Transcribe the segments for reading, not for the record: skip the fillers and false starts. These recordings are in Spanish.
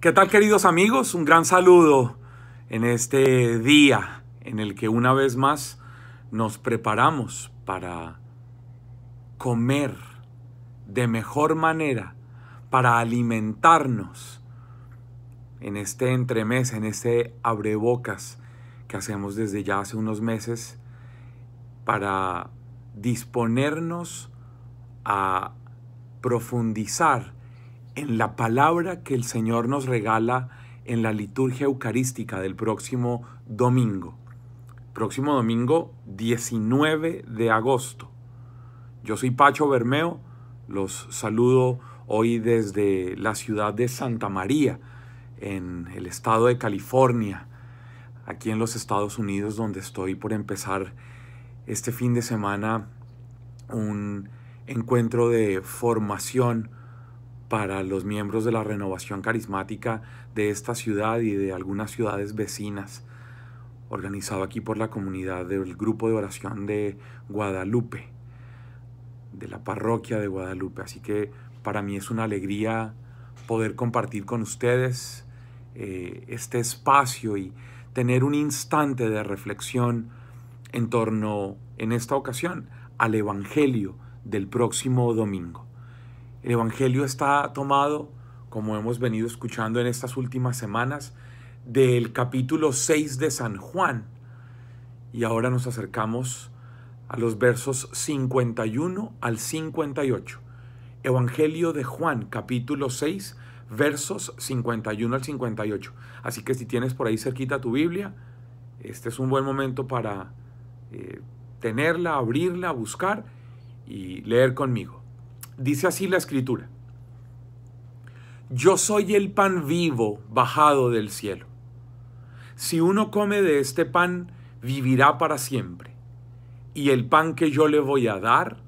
¿Qué tal, queridos amigos? Un gran saludo en este día en el que una vez más nos preparamos para comer de mejor manera, para alimentarnos en este entremés, en este abrebocas que hacemos desde ya hace unos meses para disponernos a profundizar en la palabra que el Señor nos regala en la liturgia eucarística del próximo domingo. Próximo domingo 19 de agosto. Yo soy Pacho Bermeo, los saludo hoy desde la ciudad de Santa María, en el estado de California, aquí en los Estados Unidos, donde estoy por empezar este fin de semana un encuentro de formación para los miembros de la renovación carismática de esta ciudad y de algunas ciudades vecinas, organizado aquí por la comunidad del grupo de oración de Guadalupe, de la parroquia de Guadalupe. Así que para mí es una alegría poder compartir con ustedes este espacio y tener un instante de reflexión en torno, en esta ocasión, al Evangelio del próximo domingo. El Evangelio está tomado, como hemos venido escuchando en estas últimas semanas, del capítulo 6 de San Juan. Y ahora nos acercamos a los versos 51 al 58. Evangelio de Juan, capítulo 6, versos 51 al 58. Así que si tienes por ahí cerquita tu Biblia, este es un buen momento para tenerla, abrirla, buscar y leer conmigo. Dice así la Escritura: Yo soy el pan vivo bajado del cielo. Si uno come de este pan, vivirá para siempre. Y el pan que yo le voy a dar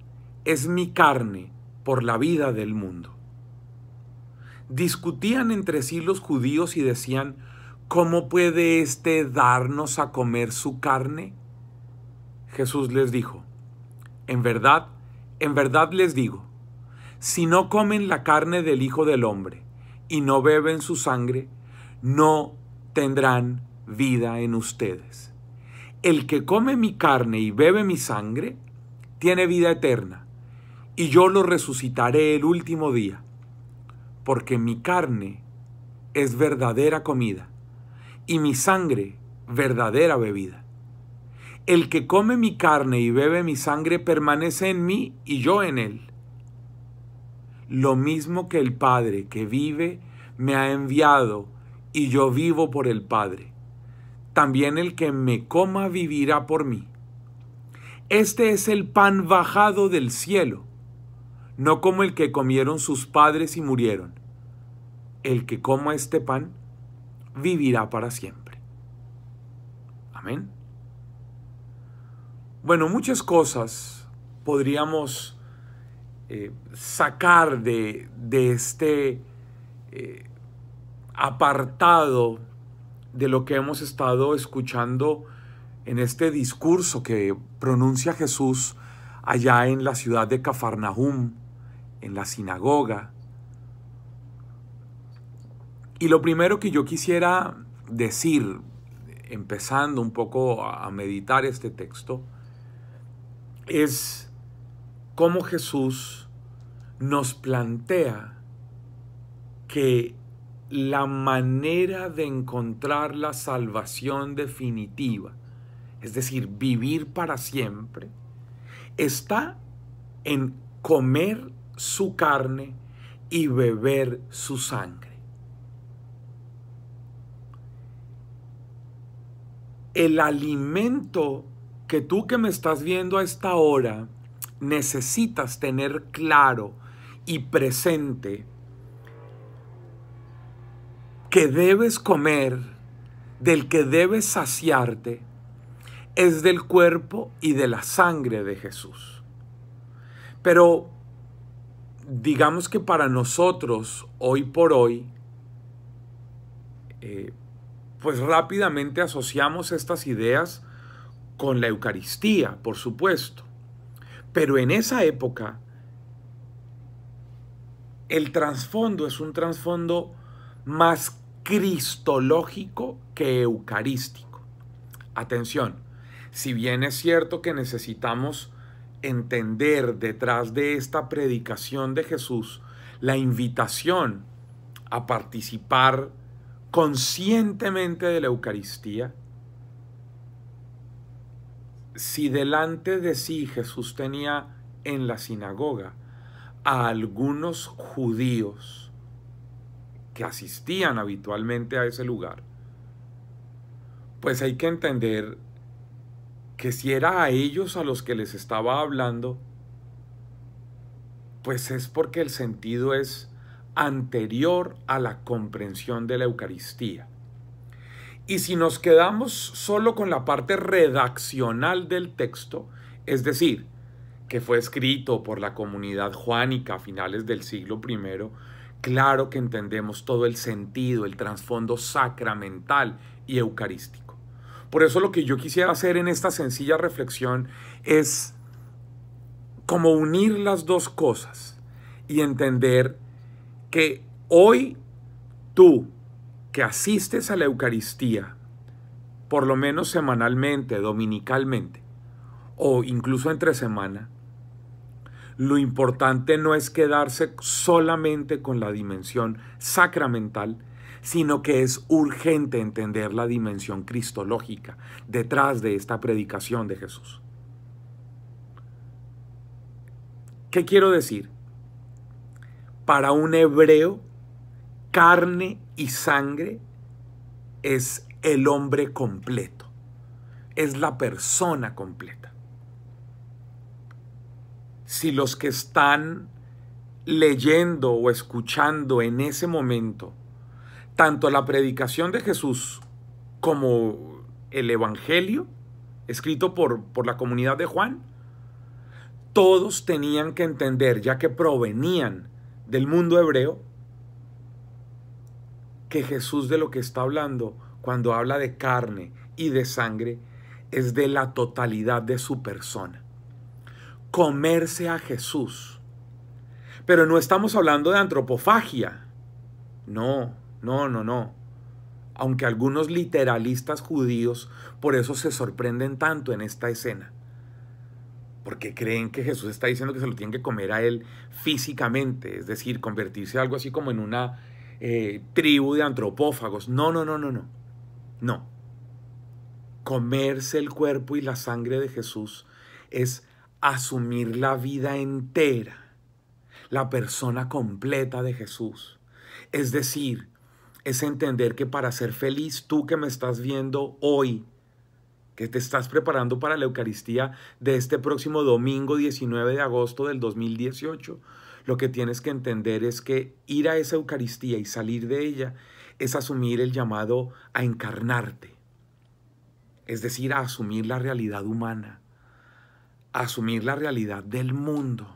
es mi carne por la vida del mundo. Discutían entre sí los judíos y decían: ¿Cómo puede éste darnos a comer su carne? Jesús les dijo: en verdad les digo, si no comen la carne del Hijo del Hombre y no beben su sangre, no tendrán vida en ustedes. El que come mi carne y bebe mi sangre, tiene vida eterna, y yo lo resucitaré el último día, porque mi carne es verdadera comida, y mi sangre verdadera bebida. El que come mi carne y bebe mi sangre permanece en mí y yo en él. Lo mismo que el Padre que vive me ha enviado y yo vivo por el Padre. También el que me coma vivirá por mí. Este es el pan bajado del cielo, no como el que comieron sus padres y murieron. El que coma este pan vivirá para siempre. Amén. Bueno, muchas cosas podríamos sacar de este apartado de lo que hemos estado escuchando en este discurso que pronuncia Jesús allá en la ciudad de Cafarnaúm, en la sinagoga. Y lo primero que yo quisiera decir, empezando un poco a meditar este texto, es cómo Jesús nos plantea que la manera de encontrar la salvación definitiva, es decir, vivir para siempre, está en comer su carne y beber su sangre. El alimento que tú que me estás viendo a esta hora necesitas tener claro y presente que debes comer, del que debes saciarte, es del cuerpo y de la sangre de Jesús. Pero digamos que para nosotros, hoy por hoy, pues rápidamente asociamos estas ideas con la Eucaristía, por supuesto. Pero en esa época, el trasfondo es un trasfondo más cristológico que eucarístico. Atención, si bien es cierto que necesitamos entender detrás de esta predicación de Jesús la invitación a participar conscientemente de la Eucaristía, si delante de sí Jesús tenía en la sinagoga a algunos judíos que asistían habitualmente a ese lugar, pues hay que entender que si era a ellos a los que les estaba hablando, pues es porque el sentido es anterior a la comprensión de la Eucaristía. Y si nos quedamos solo con la parte redaccional del texto, es decir, que fue escrito por la comunidad juánica a finales del siglo I, claro que entendemos todo el sentido, el trasfondo sacramental y eucarístico. Por eso lo que yo quisiera hacer en esta sencilla reflexión es como unir las dos cosas y entender que hoy tú que asistes a la Eucaristía, por lo menos semanalmente, dominicalmente, o incluso entre semana, lo importante no es quedarse solamente con la dimensión sacramental, sino que es urgente entender la dimensión cristológica detrás de esta predicación de Jesús. ¿Qué quiero decir? Para un hebreo, carne y sangre es el hombre completo, es la persona completa. Si los que están leyendo o escuchando en ese momento tanto la predicación de Jesús como el Evangelio escrito por la comunidad de Juan, todos tenían que entender, ya que provenían del mundo hebreo, que Jesús de lo que está hablando cuando habla de carne y de sangre es de la totalidad de su persona. Comerse a Jesús. Pero no estamos hablando de antropofagia. No. Aunque algunos literalistas judíos por eso se sorprenden tanto en esta escena. Porque creen que Jesús está diciendo que se lo tienen que comer a él físicamente. Es decir, convertirse en algo así como en una tribu de antropófagos. No. Comerse el cuerpo y la sangre de Jesús es asumir la vida entera, la persona completa de Jesús. Es decir, es entender que para ser feliz, tú que me estás viendo hoy, que te estás preparando para la Eucaristía de este próximo domingo 19 de agosto del 2018, lo que tienes que entender es que ir a esa Eucaristía y salir de ella es asumir el llamado a encarnarte, es decir, a asumir la realidad humana, a asumir la realidad del mundo,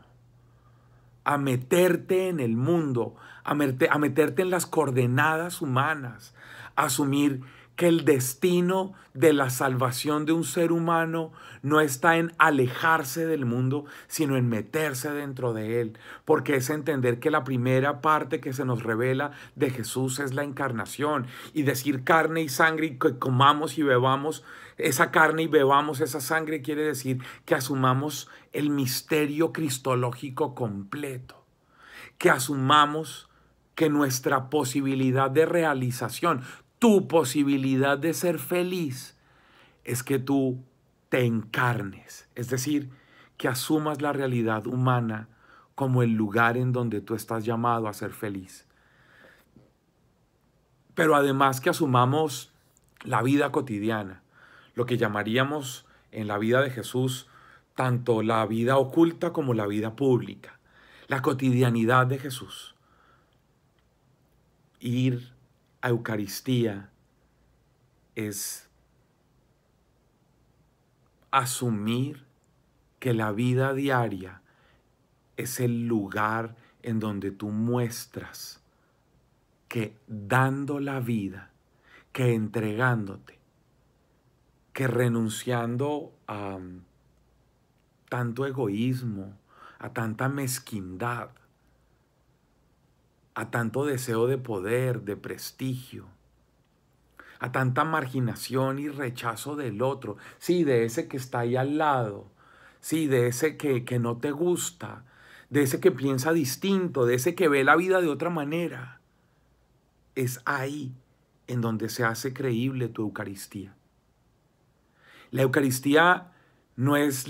a meterte en el mundo, a meterte en las coordenadas humanas, a asumir que el destino de la salvación de un ser humano no está en alejarse del mundo, sino en meterse dentro de él, porque es entender que la primera parte que se nos revela de Jesús es la encarnación, y decir carne y sangre y que comamos y bebamos esa carne y bebamos esa sangre quiere decir que asumamos el misterio cristológico completo, que asumamos que nuestra posibilidad de realización, tu posibilidad de ser feliz, es que tú te encarnes, es decir, que asumas la realidad humana como el lugar en donde tú estás llamado a ser feliz. Pero además que asumamos la vida cotidiana, lo que llamaríamos en la vida de Jesús tanto la vida oculta como la vida pública, la cotidianidad de Jesús. Ir a Eucaristía es asumir que la vida diaria es el lugar en donde tú muestras que dando la vida, que entregándote, que renunciando a tanto egoísmo, a tanta mezquindad, a tanto deseo de poder, de prestigio, a tanta marginación y rechazo del otro, sí, de ese que está ahí al lado, sí, de ese que no te gusta, de ese que piensa distinto, de ese que ve la vida de otra manera. Es ahí en donde se hace creíble tu Eucaristía. La Eucaristía no es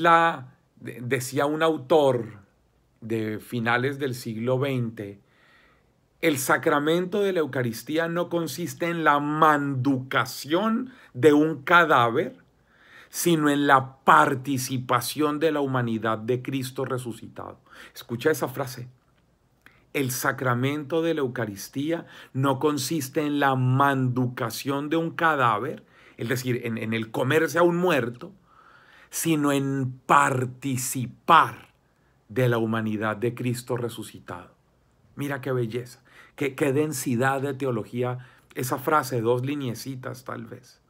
decía un autor de finales del siglo XX, el sacramento de la Eucaristía no consiste en la manducación de un cadáver, sino en la participación de la humanidad de Cristo resucitado. Escucha esa frase. El sacramento de la Eucaristía no consiste en la manducación de un cadáver, es decir, en el comerse a un muerto, sino en participar de la humanidad de Cristo resucitado. Mira qué belleza, qué densidad de teología, esa frase, 2 lineecitas tal vez.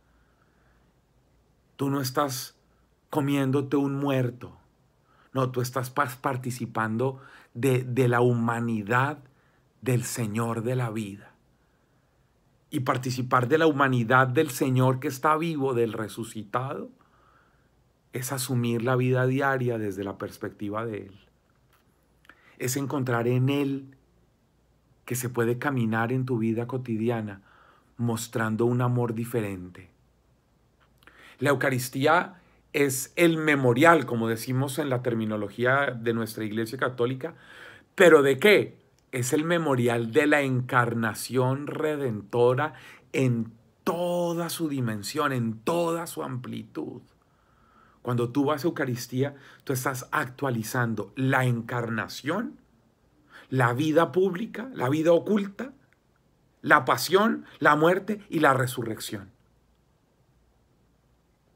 Tú no estás comiéndote un muerto, no, tú estás participando de la humanidad del Señor de la vida. Y participar de la humanidad del Señor que está vivo, del resucitado, es asumir la vida diaria desde la perspectiva de Él. Es encontrar en Él que se puede caminar en tu vida cotidiana mostrando un amor diferente. La Eucaristía es el memorial, como decimos en la terminología de nuestra Iglesia Católica, ¿pero de qué? Es el memorial de la encarnación redentora en toda su dimensión, en toda su amplitud. Cuando tú vas a Eucaristía, tú estás actualizando la encarnación, la vida pública, la vida oculta, la pasión, la muerte y la resurrección.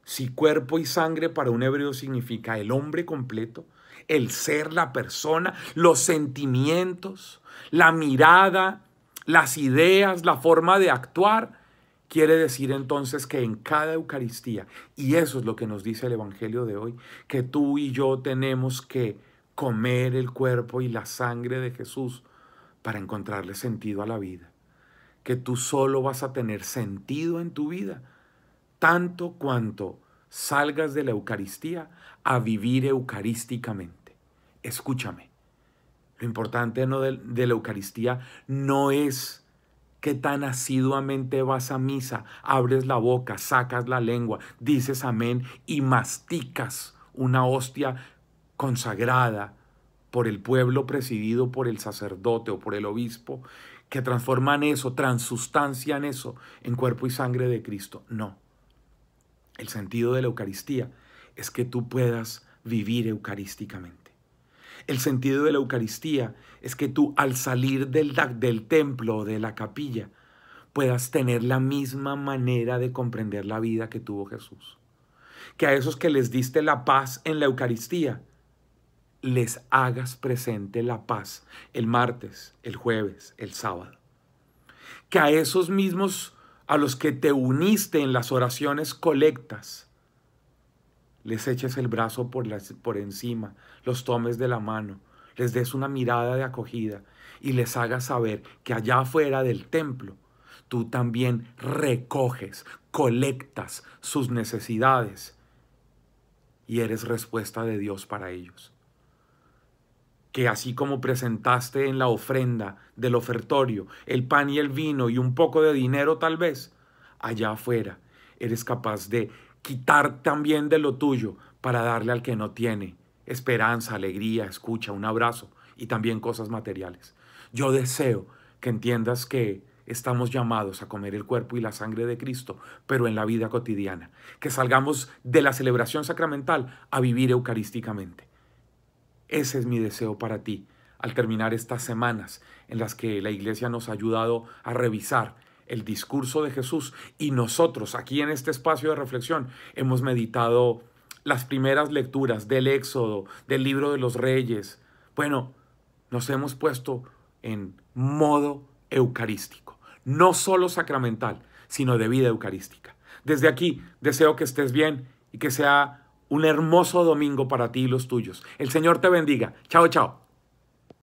Si cuerpo y sangre para un hebreo significa el hombre completo, el ser, la persona, los sentimientos, la mirada, las ideas, la forma de actuar, quiere decir entonces que en cada Eucaristía, y eso es lo que nos dice el Evangelio de hoy, que tú y yo tenemos que comer el cuerpo y la sangre de Jesús para encontrarle sentido a la vida. Que tú solo vas a tener sentido en tu vida tanto cuanto salgas de la Eucaristía a vivir eucarísticamente. Escúchame, lo importante de la Eucaristía no es qué tan asiduamente vas a misa, abres la boca, sacas la lengua, dices amén y masticas una hostia consagrada por el pueblo presidido por el sacerdote o por el obispo, que transforman eso, transustancian eso en cuerpo y sangre de Cristo. No. El sentido de la Eucaristía es que tú puedas vivir eucarísticamente. El sentido de la Eucaristía es que tú al salir del templo o de la capilla puedas tener la misma manera de comprender la vida que tuvo Jesús. Que a esos que les diste la paz en la Eucaristía, les hagas presente la paz el martes, el jueves, el sábado. Que a esos mismos a los que te uniste en las oraciones colectas, les eches el brazo por encima, los tomes de la mano, les des una mirada de acogida y les hagas saber que allá afuera del templo tú también recoges, colectas sus necesidades y eres respuesta de Dios para ellos. Que así como presentaste en la ofrenda del ofertorio el pan y el vino y un poco de dinero tal vez, allá afuera eres capaz de quitar también de lo tuyo para darle al que no tiene esperanza, alegría, escucha, un abrazo y también cosas materiales. Yo deseo que entiendas que estamos llamados a comer el cuerpo y la sangre de Cristo, pero en la vida cotidiana. Que salgamos de la celebración sacramental a vivir eucarísticamente. Ese es mi deseo para ti al terminar estas semanas en las que la Iglesia nos ha ayudado a revisar el discurso de Jesús y nosotros aquí en este espacio de reflexión hemos meditado las primeras lecturas del Éxodo, del libro de los Reyes. Bueno, nos hemos puesto en modo eucarístico, no solo sacramental, sino de vida eucarística. Desde aquí deseo que estés bien y que sea un hermoso domingo para ti y los tuyos. El Señor te bendiga. Chao, chao.